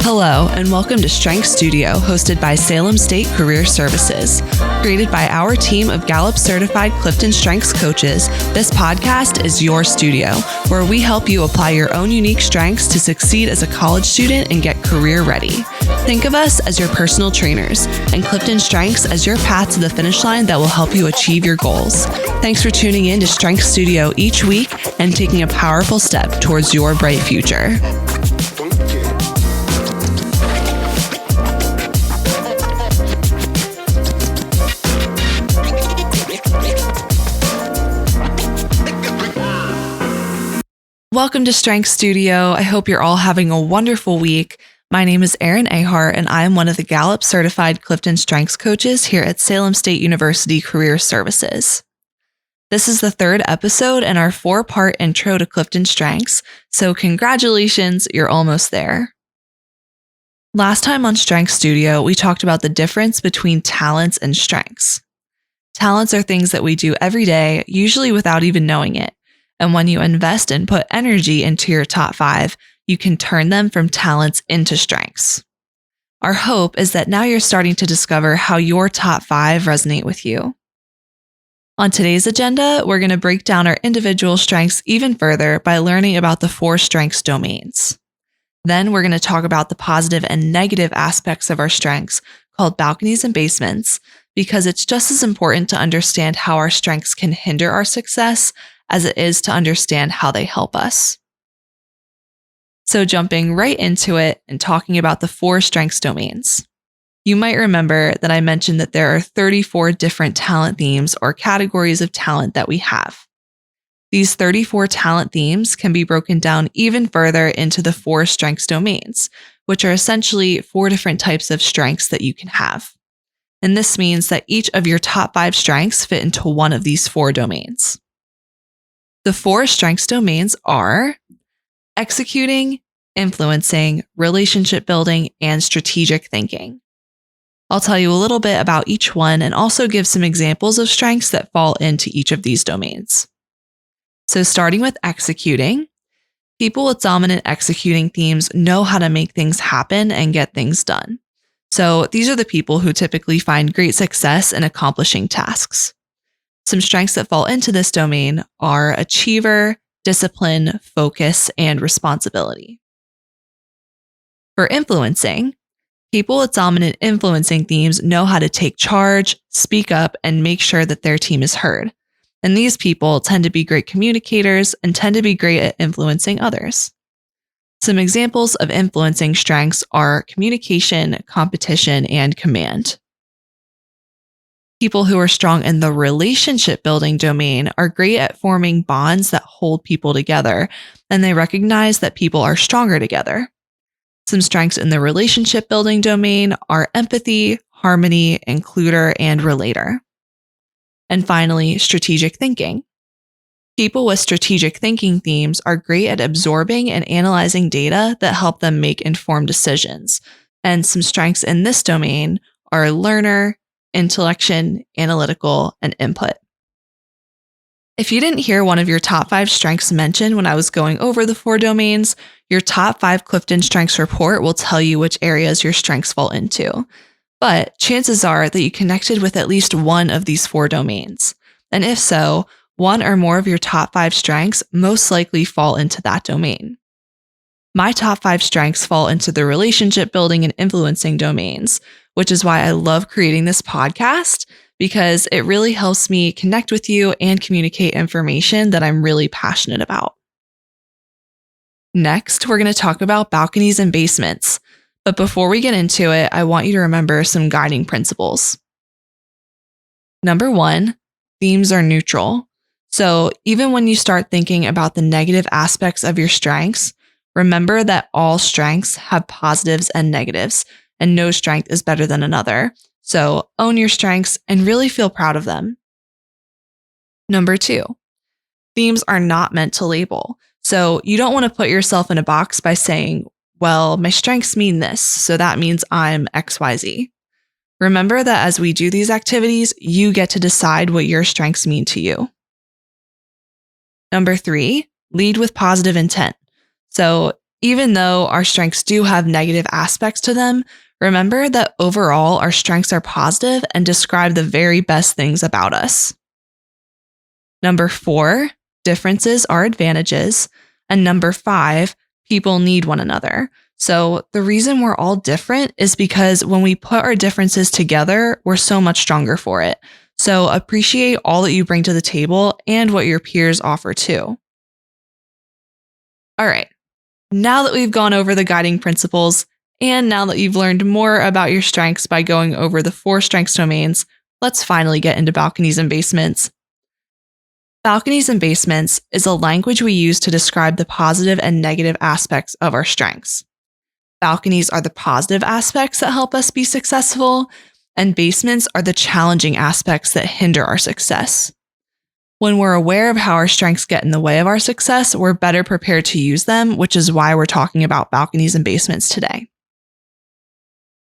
Hello, and welcome to Strengths Studio, hosted by Salem State Career Services. Created by our team of Gallup-Certified CliftonStrengths coaches, this podcast is your studio, where we help you apply your own unique strengths to succeed as a college student and get career ready. Think of us as your personal trainers, and CliftonStrengths as your path to the finish line that will help you achieve your goals. Thanks for tuning in to Strengths Studio each week and taking a powerful step towards your bright future. Welcome to Strengths Studio. I hope you're all having a wonderful week. My name is Erin Ahart, and I am one of the Gallup-Certified CliftonStrengths coaches here at Salem State University Career Services. This is the third episode in our 4-part intro to CliftonStrengths, so congratulations, you're almost there. Last time on Strengths Studio, we talked about the difference between talents and strengths. Talents are things that we do every day, usually without even knowing it. And when you invest and put energy into your top 5, you can turn them from talents into strengths. Our hope is that now you're starting to discover how your top 5 resonate with you. On today's agenda, we're going to break down our individual strengths even further by learning about the 4 strengths domains. Then we're going to talk about the positive and negative aspects of our strengths, called balconies and basements, because it's just as important to understand how our strengths can hinder our success as it is to understand how they help us. So jumping right into it and talking about the 4 strengths domains. You might remember that I mentioned that there are 34 different talent themes or categories of talent that we have. These 34 talent themes can be broken down even further into the 4 strengths domains, which are essentially 4 different types of strengths that you can have. And this means that each of your top 5 strengths fit into one of these 4 domains. The 4 strengths domains are executing, influencing, relationship building, and strategic thinking. I'll tell you a little bit about each one and also give some examples of strengths that fall into each of these domains. So starting with executing, people with dominant executing themes know how to make things happen and get things done. So these are the people who typically find great success in accomplishing tasks. Some strengths that fall into this domain are achiever, discipline, focus, and responsibility. For influencing, people with dominant influencing themes know how to take charge, speak up, and make sure that their team is heard. And these people tend to be great communicators and tend to be great at influencing others. Some examples of influencing strengths are communication, competition, and command. People who are strong in the relationship building domain are great at forming bonds that hold people together, and they recognize that people are stronger together. Some strengths in the relationship building domain are empathy, harmony, includer, and relator. And finally, strategic thinking. People with strategic thinking themes are great at absorbing and analyzing data that help them make informed decisions. And some strengths in this domain are learner, intellection, analytical, and input. If you didn't hear one of your top 5 strengths mentioned when I was going over the 4 domains, your top 5 CliftonStrengths report will tell you which areas your strengths fall into. But chances are that you connected with at least one of these 4 domains. And if so, one or more of your top 5 strengths most likely fall into that domain. My top 5 strengths fall into the relationship building and influencing domains, which is why I love creating this podcast, because it really helps me connect with you and communicate information that I'm really passionate about. Next, we're going to talk about balconies and basements. But before we get into it, I want you to remember some guiding principles. Number 1, themes are neutral. So even when you start thinking about the negative aspects of your strengths, remember that all strengths have positives and negatives, and no strength is better than another. So own your strengths and really feel proud of them. Number 2, themes are not meant to label. So you don't want to put yourself in a box by saying, well, my strengths mean this, so that means I'm XYZ. Remember that as we do these activities, you get to decide what your strengths mean to you. Number 3, lead with positive intent. So Even though our strengths do have negative aspects to them, remember that overall our strengths are positive and describe the very best things about us. Number 4, differences are advantages. And number 5, people need one another. So the reason we're all different is because when we put our differences together, we're so much stronger for it. So appreciate all that you bring to the table and what your peers offer too. All right, now that we've gone over the guiding principles, and now that you've learned more about your strengths by going over the 4 strengths domains, let's finally get into balconies and basements. Balconies and basements is a language we use to describe the positive and negative aspects of our strengths. Balconies are the positive aspects that help us be successful, and basements are the challenging aspects that hinder our success. When we're aware of how our strengths get in the way of our success, we're better prepared to use them, which is why we're talking about balconies and basements today.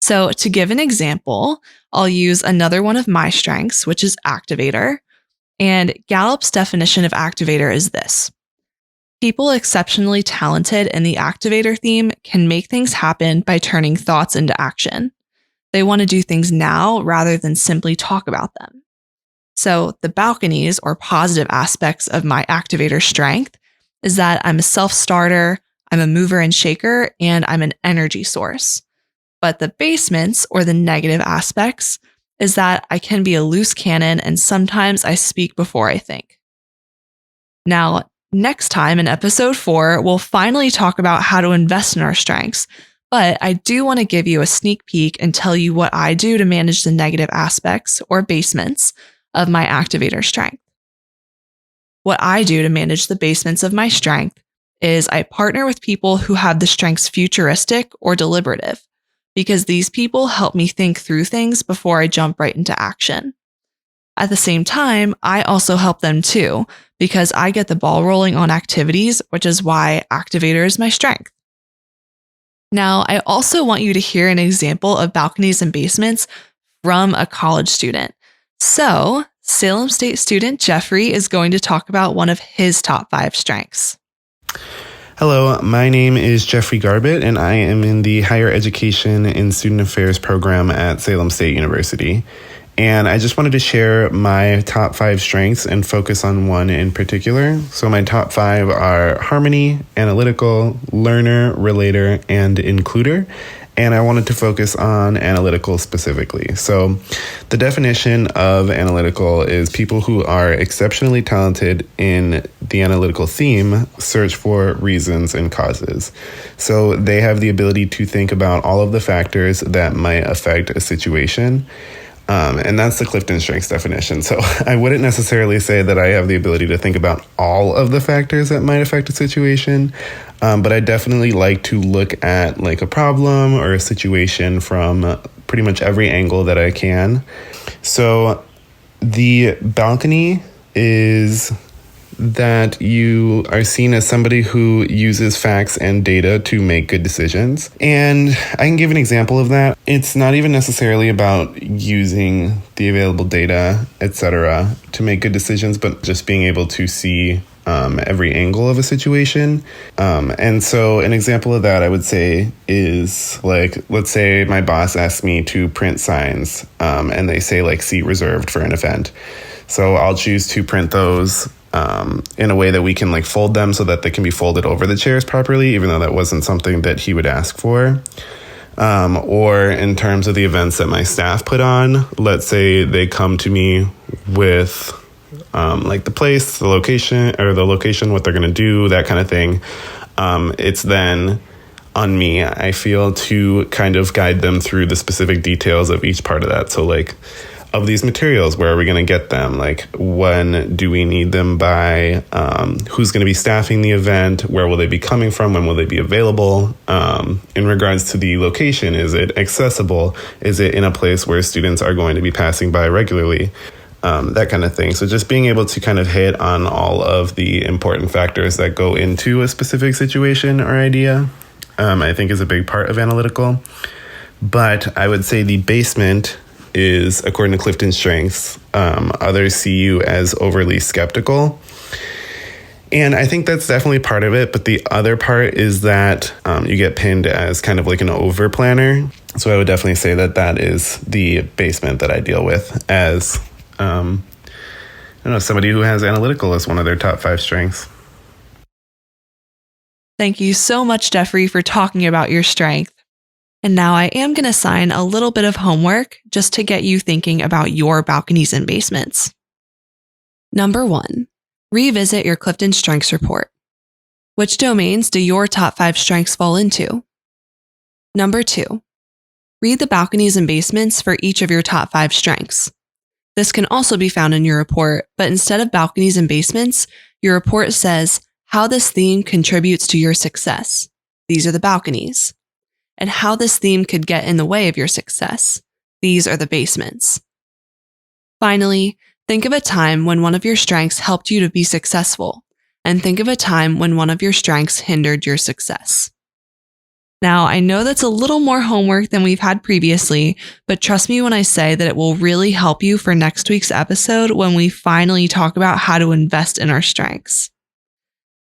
So to give an example, I'll use another one of my strengths, which is activator. And Gallup's definition of activator is this: people exceptionally talented in the activator theme can make things happen by turning thoughts into action. They want to do things now rather than simply talk about them. So the balconies, or positive aspects of my activator strength, is that I'm a self-starter, I'm a mover and shaker, and I'm an energy source. But the basements, or the negative aspects, is that I can be a loose cannon and sometimes I speak before I think. Now, next time in episode 4, we'll finally talk about how to invest in our strengths, but I do want to give you a sneak peek and tell you what I do to manage the negative aspects, or basements, of my activator strength. What I do to manage the basements of my strength is I partner with people who have the strengths futuristic or deliberative, because these people help me think through things before I jump right into action. At the same time, I also help them too, because I get the ball rolling on activities, which is why activator is my strength. Now, I also want you to hear an example of balconies and basements from a college student. So, Salem State student Jeffrey is going to talk about one of his top 5 strengths. Hello, my name is Jeffrey Garbutt, and I am in the Higher Education and Student Affairs program at Salem State University. And I just wanted to share my top 5 strengths and focus on one in particular. So my top 5 are harmony, analytical, learner, relator, and includer. And I wanted to focus on analytical specifically. So the definition of analytical is people who are exceptionally talented in the analytical theme search for reasons and causes. So they have the ability to think about all of the factors that might affect a situation. And that's the CliftonStrengths definition. So I wouldn't necessarily say that I have the ability to think about all of the factors that might affect a situation, but I definitely like to look at like a problem or a situation from pretty much every angle that I can. So the balcony is that you are seen as somebody who uses facts and data to make good decisions. And I can give an example of that. It's not even necessarily about using the available data, etc., to make good decisions, but just being able to see every angle of a situation. And so an example of that I would say is like, let's say my boss asks me to print signs and they say like seat reserved for an event. So I'll choose to print those in a way that we can like fold them so that they can be folded over the chairs properly, even though that wasn't something that he would ask for. Or in terms of the events that my staff put on, let's say they come to me with like the place, the location, what they're going to do, that kind of thing. It's then on me, I feel, to kind of guide them through the specific details of each part of that. So like, of these materials, where are we going to get them? Like, when do we need them by? Who's going to be staffing the event? Where will they be coming from? When will they be available? In regards to the location, is it accessible? Is it in a place where students are going to be passing by regularly? That kind of thing. So just being able to kind of hit on all of the important factors that go into a specific situation or idea, I think is a big part of analytical. But I would say the basement is, according to CliftonStrengths, others see you as overly skeptical. And I think that's definitely part of it. But the other part is that you get pinned as kind of like an over planner. So I would definitely say that is the basement that I deal with as, somebody who has analytical as one of their top 5 strengths. Thank you so much, Jeffrey, for talking about your strength. And now I am going to assign a little bit of homework just to get you thinking about your balconies and basements. Number 1, revisit your CliftonStrengths report. Which domains do your top 5 strengths fall into? Number 2, read the balconies and basements for each of your top 5 strengths. This can also be found in your report, but instead of balconies and basements, your report says how this theme contributes to your success. These are the balconies. And how this theme could get in the way of your success. These are the basements. Finally, think of a time when one of your strengths helped you to be successful, and think of a time when one of your strengths hindered your success. Now, I know that's a little more homework than we've had previously, but trust me when I say that it will really help you for next week's episode when we finally talk about how to invest in our strengths.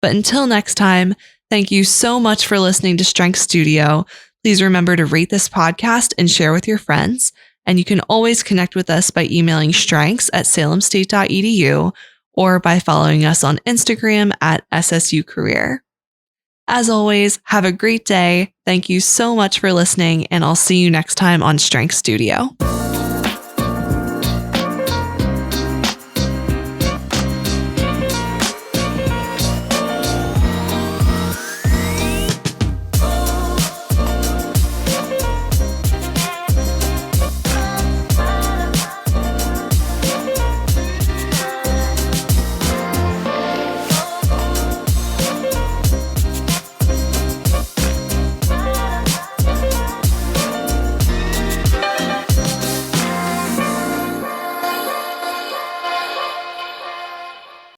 But until next time, thank you so much for listening to Strengths Studio. Please remember to rate this podcast and share with your friends. And you can always connect with us by emailing strengths@salemstate.edu or by following us on Instagram @SSU Career. As always, have a great day. Thank you so much for listening, and I'll see you next time on Strengths Studio.